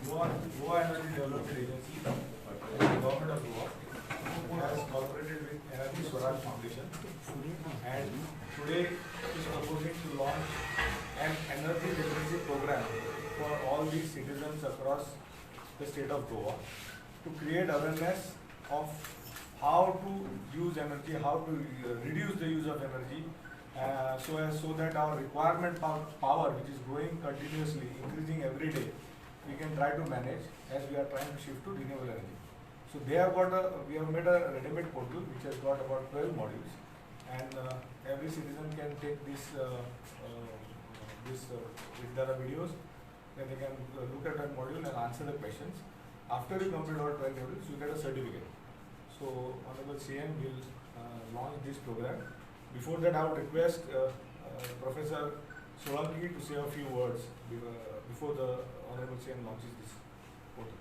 Goa Energy Development Agency, the government of Goa, has cooperated with Energy Swaraj Foundation, and today is proposing to launch an energy literacy program for all these citizens across the state of Goa to create awareness of how to use energy, how to reduce the use of energy, so that our requirement power, which is growing continuously, increasing every day, we can try to manage as we are trying to shift to renewable energy. So they have we have made a ready-made portal which has got about 12 modules, and every citizen can take if there are videos, then they can look at that module and answer the questions. After you complete all 12 modules, you get a certificate. So Honorable CM will launch this program. Before that, I would request Professor Solanki to say a few words before the Honorable CM launches this portal.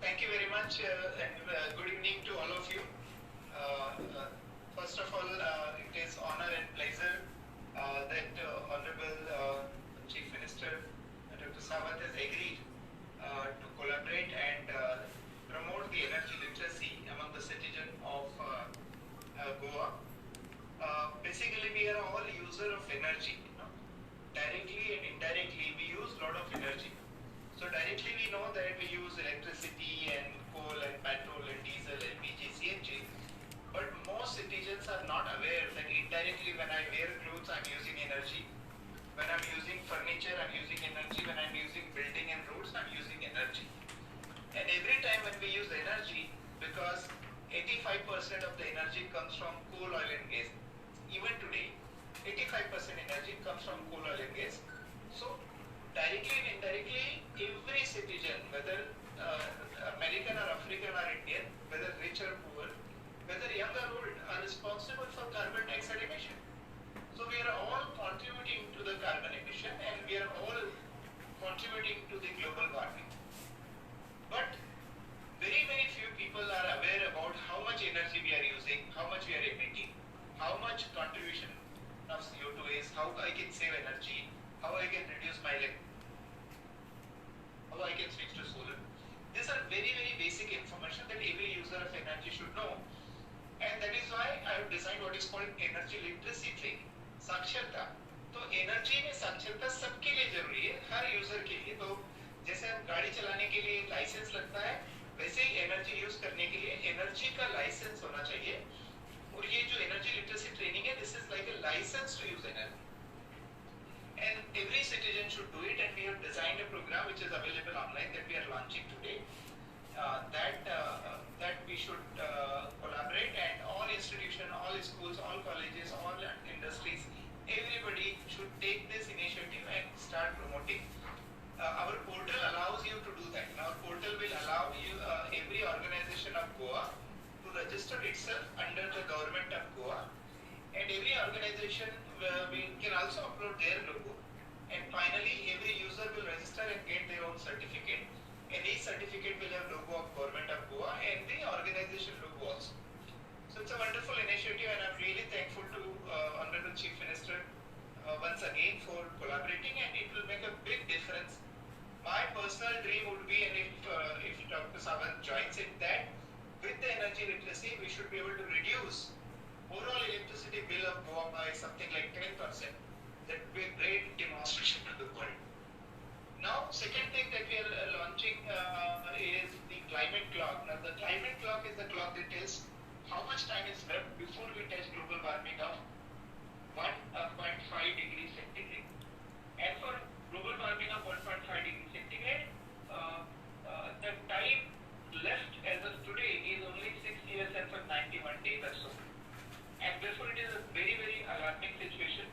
Thank you very much, and good evening to all of you. First of all, it is honor and pleasure that Honorable Chief Minister Dr. Sawant has agreed to collaborate and promote the energy literacy among the citizens of Goa. Basically, we are all user of energy. Directly and indirectly, we use a lot of energy. So directly, we know that we use electricity and coal and petrol and diesel, LPG, CNG. But most citizens are not aware that indirectly, when I wear clothes, I'm using energy. When I'm using furniture, I'm using energy. When I'm using building and roads, I'm using energy. And every time when we use energy, because 85% of the energy comes from coal, oil and gas. Even today, 85% energy comes from coal, oil and gas. So directly and indirectly, every citizen, whether American or African or Indian, whether rich or poor, whether young or old, are responsible for carbon dioxide emission. So we are all contributing to the carbon emission, and we are all contributing to the global warming. But very, very few people are aware about how much energy we are using, how much we are emitting, how much contribution of CO2 is, how I can save energy, how I can reduce my how I can switch to solar. These are very, very basic information that every user of energy should know. And that is why I have designed what is called energy literacy training, साक्षरता. तो energy में साक्षरता सबके लिए जरूरी है, हर user के लिए. तो जैसे हम गाड़ी चलाने के लिए लाइसेंस लगता है, वैसे ही एनर्जी यूज करने के लिए एनर्जी का लाइसेंस होना चाहिए. और ये जो एनर्जी लिटरेसी ट्रेनिंग है, this is like a license to use energy. And every citizen should do it, and we have designed a program which is available online that we are launching today. That we should collaborate, and all institutions, all schools, all colleges, all industries, everybody should take this initiative and start promoting. Our portal allows you to do that. And our portal will allow you, every organization of Goa, to register itself under the government of Goa, and every organization can also upload their logo. And finally, every user will register and get their own certificate. And each certificate will have logo of government of Goa and the organization logo also. So it's a wonderful initiative, and I'm really thankful to Honorable Chief Minister once again for collaborating, and it will make a big difference. My personal dream would be, and if Dr. Sawant joins it, that with the energy literacy, we should be able to reduce overall electricity bill of Goa by something like 10%. That would be a great demonstration to the world. Now, second thing that we are launching is the climate clock. Now, the climate clock is the clock that tells how much time is left before we touch global warming of 1.5 degrees centigrade. And for global warming of 1.5 degrees centigrade, the time left as of today is only 6 years and for 91 days or so. And therefore, it is a very, very alarming situation.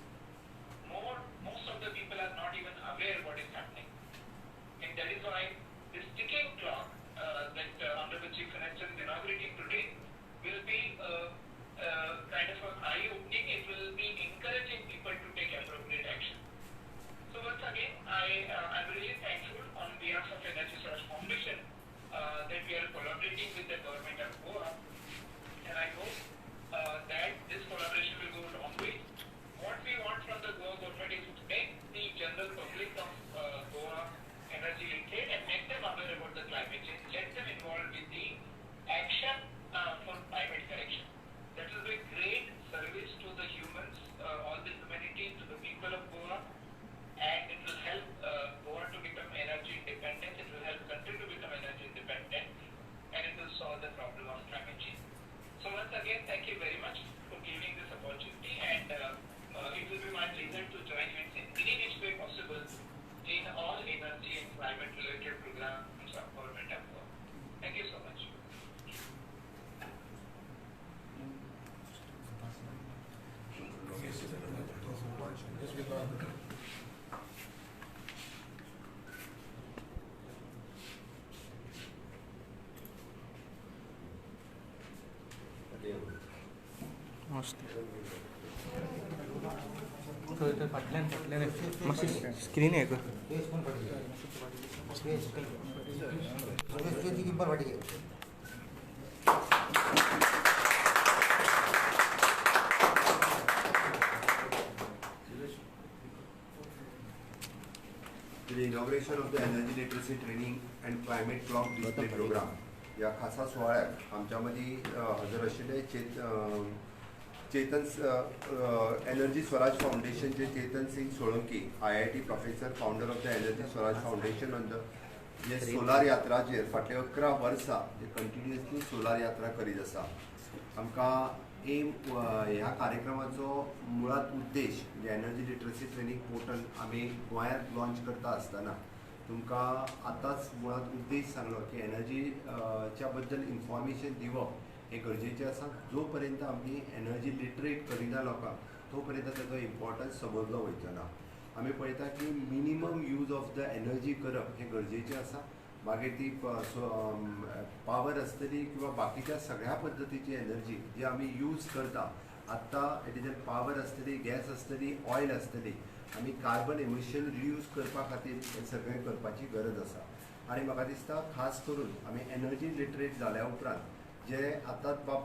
Most of the people are not even फाटल्यान मातशी screen हे कर. The inauguration of the Energy Literacy Training and Climate Clock Display Program या खासा सोहळ्याक आमच्या मदीं हजर आशिल्ले चेतन energy Swaraj फाउंडेशनचे Chetan Singh Solanki IIT professor founder of the energy Swaraj foundation on the जे सोलार यात्राचेर फाटले 11 वर्सां जे कंटिन्युअसली सोलार यात्रा करीत आसा. आमकां एम ह्या कार्यक्रमाचो मुळात उद्देश म्हणजे एनर्जी लिटरसी ट्रेनिंग पोर्टल आमी गोंयांत लॉन्च करता आसतना तुमकां आतांच मुळात उद्देश सांगलो की एनर्जी च्या बद्दल इन्फॉर्मेशन दिवप हे गरजेचें आसा. जो पर्यंत आमी एनर्जी लिटरेट करिना लोकांक तो पर्यंत ताचो इम्पॉर्टन्स समजलो वयचो ना. आमी पळयता की minimum use of the energy करप हें गरजेचें आसा. मागीर ती पावर आसतली किंवा बाकीच्या सगळ्या पद्दतीची एनर्जी जी आमी यूज करता आत्तां हेजेर पावर आसतली, गॅस आसतली, ऑयल आसतली, आमी कार्बन एमिशन रिड्यूस करपा खातीर हें सगळें करपाची गरज आसा. आनी म्हाका दिसता खास करून आमी एनर्जी लिटरेट जाल्या उपरांत जे आतांच बाब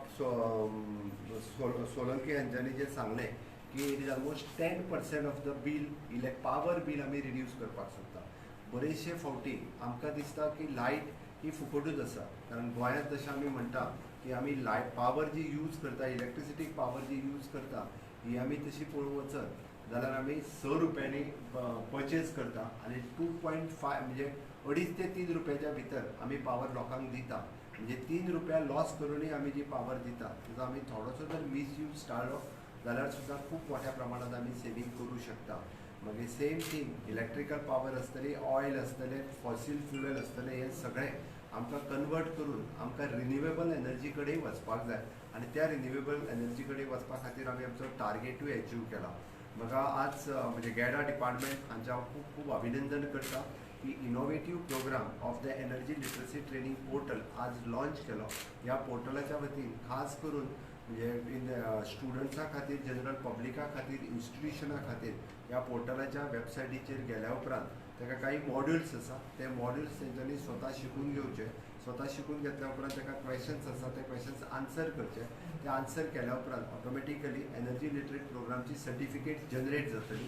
सोलंकी हांच्यांनी जे सांगलें की it is almost 10% of the bill power bill आमी रिड्यूस करपाक सोदता. बरेचशे फावटी आमकां दिसता की लायट ही फुकटूच आसा, कारण गोंयांत जशें आमी म्हणटा की आमी लायट पावर जी यूज करता, इलेक्ट्रिसिटी पावर जी यूज करता ही आमी तशी पळोवंक वचत जाल्यार आमी 6 रुपयांनी परचेज करता आनी 2.5 म्हणजे 2.5 ते 3 रुपयाच्या भितर आमी पावर लोकांक दिता. म्हणजे 3 रुपया लॉस करूनय आमी जी पावर दिता ताचो आमी थोडोसो जर मिसयूज टाळ्ळो जाल्यार सुद्दां खूब मोठ्या प्रमाणात आमी सेवींग करूं शकता. मागीर सेम थिंग इलेक्ट्रिकल पावर आसतली, ऑयल आसतलें, फॉसील फ्युएल आसतलें, हें सगळें आमकां कन्वर्ट करून आमकां रिन्युएबल एनर्जी कडेन वचपाक जाय आनी त्या रिन्युएबल एनर्जी कडेन वचपा खातीर आमी आमचो टार्गेटूय अचीव केला. म्हाका आज म्हणजे गॅडा डिपार्टमेंट हांचे हांव खूब खूब अभिनंदन करता की innovative program of the energy literacy training portal आज लॉन्च केलो. ह्या पोर्टलाच्या वतीन खास करून म्हणजे स्टुडंट्सां खातीर, जनरल पब्लिका खातीर, इन्स्टिट्युशना खातीर ह्या पोर्टलाच्या वेबसायटीचेर गेल्या उपरांत ताका काही मॉड्युल्स आसा. ते मॉड्युल्स तेंच्यांनी स्वता शिकून घेवचे. स्वता शिकून घेतल्या उपरांत ताका क्वेश्चन्स आसा ते क्वेश्चन्स आन्सर करचे. ते आन्सर केल्या उपरांत ऑटोमॅटिकली एनर्जी लिटरेट प्रोग्रामची सर्टिफिकेट जनरेट जातली.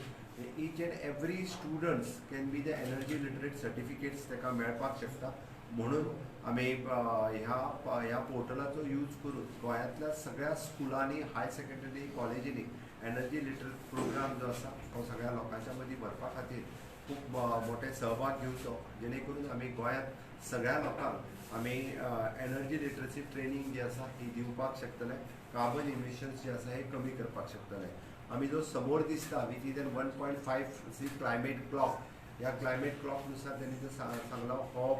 Each and every students can be the energy literate certificates ताका मेळपाक शकता. म्हणून आमी ह्या पोर्टलाचो यूज करून गोंयांतल्या सगळ्या स्कुलांनी, हाय सेकंडरी कॉलेजींनी एनर्जी लिटरेट प्रोग्राम जो आसा तो सगळ्या लोकांच्या मदीं व्हरपा खातीर खूब मोठे सहभाग घेवचो, जेणे करून आमी गोंयांत सगळ्या लोकांक आमी एनर्जी लिटरसी ट्रेनिंग जी आसा ही दिवपाक शकतले. कार्बन इमिशन्स जे आसा हे कमी करपाक शकतले. आमी जो समोर दिसता विथ इन 1.5 क्लायमेट क्लॉक, ह्या क्लायमेट क्लॉकनुसार त्यांनी जो सांगलो हो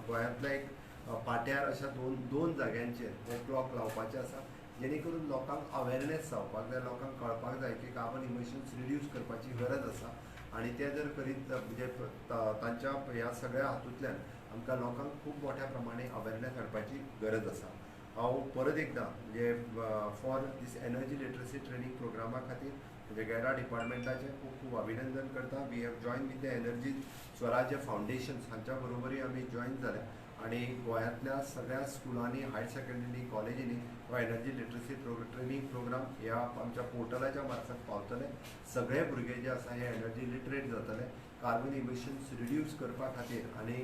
गोंयांतल्या एक पाट्यार अशा दोन जाग्यांचेर हो क्लॉक लावपाचे आसा, जेणे करून लोकांक अवेरनेस जावपाक जाय, लोकांक कळपाक जाय की कार्बन इमिशन्स रिड्यूस करपाची गरज आसा. आनी ते जर करीत म्हणजे तांच्या ह्या सगळ्या हातूंतल्यान आमकां लोकांक खूब मोठ्या प्रमाणे अवेरनेस हाडपाची गरज आसा. हांव परत एकदां म्हणजे for this energy literacy training प्रोग्रामा खातीर म्हणजे गॅडा डिपार्टमेंटाचें खूब खूब अभिनंदन करता. We have join with the energy Swarajya foundations हांच्या बरोबरी आमी जॉयन जाल्या आनी गोंयांतल्या सगळ्या स्कुलांनी, हायर सेकंडरी कॉलेजींनी हो एनर्जी लिटरसी ट्रेनिंग प्रोग्राम ह्या आमच्या पोर्टलाच्या मार्फत पावतले. सगळे भुरगे जे आसा हे एनर्जी लिटरेट जातले. कार्बन इमिशन्स रिड्यूस करपा खातीर आनी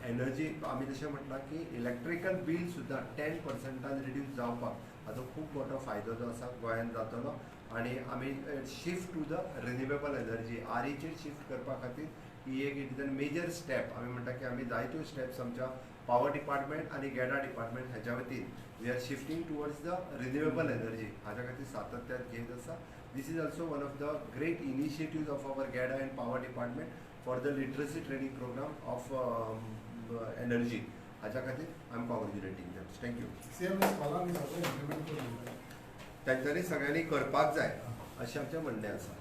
एनर्जी आमी जशें म्हटलां की इलेक्ट्रिकल बील सुद्दां 10% रिड्यूस जावपाक हाचो खूब मोठो फायदो जो आसा गोंयांत जातलो. आनी आमी shift to the renewable energy REचेर शिफ्ट करपा खातीर ही एक it is a major step. आमी म्हणटा की आमी जायत्यो स्टेप्स आमच्या पावर डिपार्टमेंट आनी गॅडा डिपार्टमेंट हाच्या वतीन we are shifting towards the renewable energy हाच्या खातीर सातत्यान घेत आसा. This is also one of the great initiatives of our GADA and Power Department for the literacy training program of energy. हाच्या खातीर I am congratulating them. Thank you. तांच्यांनी सगळ्यांनी करपाक जाय अशें आमचें म्हणणें आसा.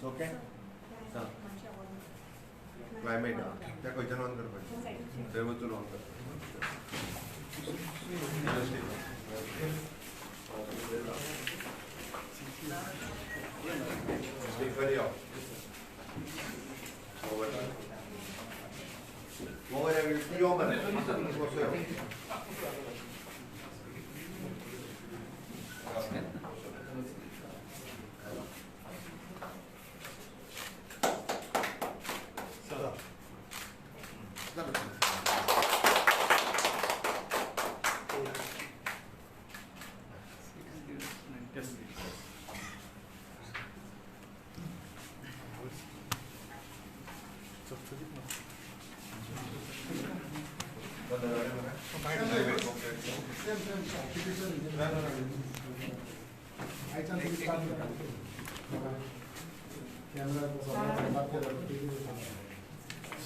ओके सांग क्लायमेट त्या खंयच्यान ऑन करपाचें थंय वचून ऑन करपाचें स्पीकर यो यो मरे कसो यो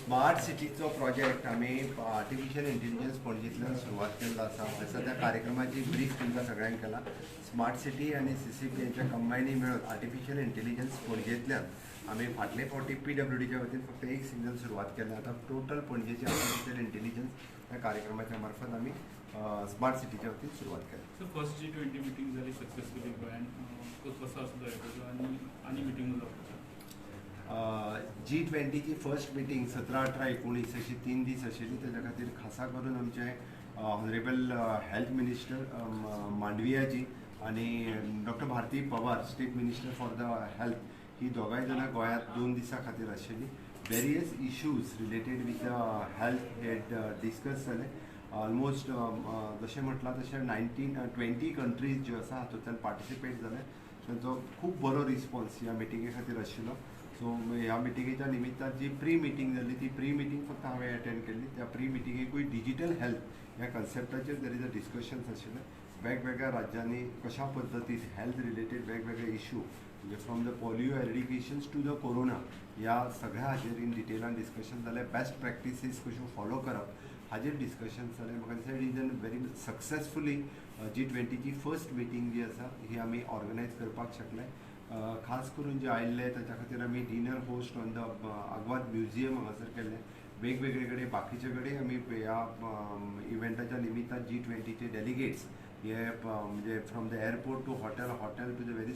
स्मार्ट सिटीचो प्रोजेक्ट आमी आर्टिफिशियल इंटेलिजन्स पणजेंतल्यान सुरवात केल्लो आसा जसं त्या कार्यक्रमाची ब्रीफ तुमकां सगळ्यांक केला स्मार्ट सिटी आनी CCPच्या कंबायनी मेळून आर्टिफिशियल इंटेलिजन्स पणजेंतल्यान आमी फाटले फावटी PWDच्या वतीन फक्त एक सिंगल सुरवात केल्या आतां टोटल पणजेचे आर्टिफिशियल इंटेलिजन्स ह्या कार्यक्रमाच्या मार्फत आमी स्मार्ट सिटीच्या वतीन सुरवात केली. सर फर्स्ट G20 मिटींग जाली सक्सेसफुली गोंयान कसो आसलो आनी मिटींग जावपाच्यो G20ची फर्स्ट मिटींग 17, 18, 19 अशी 3 दीस आशिल्ली तेज्या खातीर खासा करून आमचे ऑनरेबल हेल्थ मिनिस्टर मांडवियाजी आनी doctor Bharati Pawar state minister for the health ही दोगांय जाणां गोंयांत 2 दिसां खातीर आशिल्ली. Various issues related with the health head discuss जाले. ऑलमोस्ट जशें म्हटलां तशें 20 कंट्रीज ज्यो आसा हातूंतल्यान पार्टिसिपेट जाले. तांचो खूब बरो रिस्पॉन्स ह्या मिटिंगे खातीर आशिल्लो. सो ह्या मिटिंगेच्या निमित्तान जी प्री मिटींग जाली ती प्री मिटींग फक्त हांवें अटेंड केल्ली. त्या प्री मिटिंगेकूय डिजिटल हेल्थ ह्या कन्सेप्टाचेर देर इज अ डिस्कशन्स आशिल्ले. वेगवेगळ्या राज्यांनी कशा पद्दतीन हेल्थ रिलेटेड वेगवेगळे इश्यू म्हणजे from the polio eradications to the corona ह्या सगळ्या हाजेर इन डिटेलान डिस्कशन जालें. बेस्ट प्रॅक्टिसीस कश्यो फॉलो करप हाजेर डिस्कशन्स जालें. म्हाका दिसता it is a very successfully G20ची फर्स्ट मिटींग जी आसा ही आमी ऑर्गनायज करपाक शकले. खास करून जे आयिल्ले ताच्या खातीर आमी dinner host on the Aguada museum हांगासर केल्लें. वेगवेगळे कडेन बाकीचे कडेन आमी ह्या इव्हेंटाच्या निमित्तान G20चे डेलिगेट्स हे म्हणजे from the airport to hotel to the very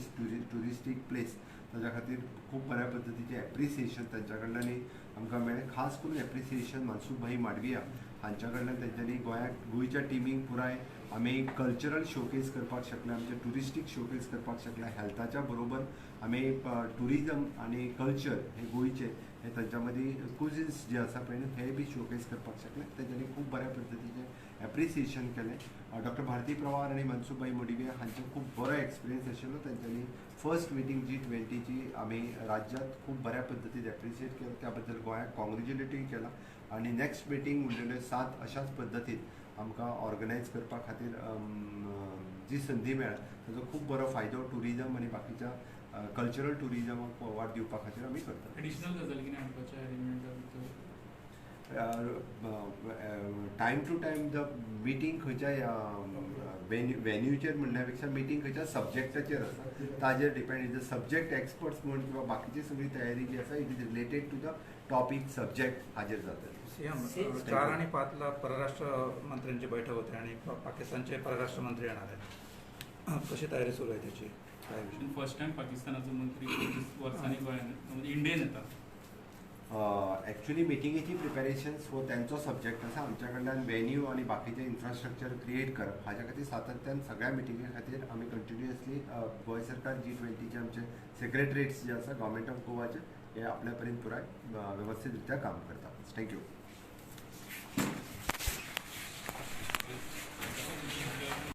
touristic place ताच्या खातीर खूब बऱ्या पद्दतीचें एप्रिसिएशन तांच्या कडल्यान आमकां मेळ्ळें. खास करून एप्रिसिएशन मनसुखभाई मांडविया हांच्या कडल्यान तेंच्यांनी गोंयच्या टिमीक पुराय आमी कल्चरल शोकेस करपाक शकले. आमचे टुरिस्टीक शोकेस करपाक शकले. हेल्थाच्या बरोबर आमी टुरिजम आनी कल्चर हे गोंयचे हे तांच्या मदीं कुझिन्स जे आसा पळय न्हू हे बी शोकेस करपाक शकले. तेंच्यांनी खूब बऱ्या पद्दतीचें एप्रिसिएशन केलें. डॉक्टर भारती पवार आनी मनसुखभाई मांडविया हांचो खूब बरो एक्सपिरियन्स आशिल्लो. तेंच्यांनी फर्स्ट मिटींग G20ची आमी राज्यांत खूब बऱ्या पद्दतीन एप्रिसिएट केलें. त्या बद्दल गोंयाक कॉंग्रेच्युलेटूय केलां. आनी नेक्स्ट मिटींग म्हणजे 7 अशाच पद्दतीन आमकां ऑर्गनायज करपा खातीर जी संदी मेळ्ळ्या ताचो खूब बरो फायदो टुरिजम आनी बाकीच्या कल्चरल टुरिजमाक वाट दिवपा खातीर आमी करता. एडिशनल गजाली कितें हाडपाचें element time to time the meeting खंयच्याय वेन्यूचेर म्हणल्या पेक्षा मिटींग खंयच्या सब्जेक्टाचेर आसा ताजेर depend. Is the subject experts म्हण किंवा बाकीची सगळी तयारी जी आसा it is related to the topic subject हाजेर जाता. 4 आणि 5 परराष्ट्र मंत्र्यांची बैठक होते आणि पाकिस्तानचे परराष्ट्र मंत्री येणार आहेत. कशी तयारी सुरू आहे त्याची काय विषय? फर्स्ट टाइम पाकिस्तानाचो मंत्री 20 वर्सांनी गोंयान म्हणजे इंडियन येता. एक्चुअली मिटिंगेची प्रिपेरेशन्स हो त्यांचो सब्जेक्ट आसा. आमच्या कडल्यान वेन्यू आनी बाकीचे इन्फ्रास्ट्रक्चर क्रिएट करप हाच्या खातीर सातत्यान सगळ्या मिटिंगे खातीर आमी कंटिन्युअसली गोंय सरकार G20चे आमचे सेक्रेटरीट्स जे आसा गव्हर्मेंट ऑफ गोवाचे हे आपल्या पर्यंत पुराय व्यवस्थीत रित्या काम करता. थँक्यू.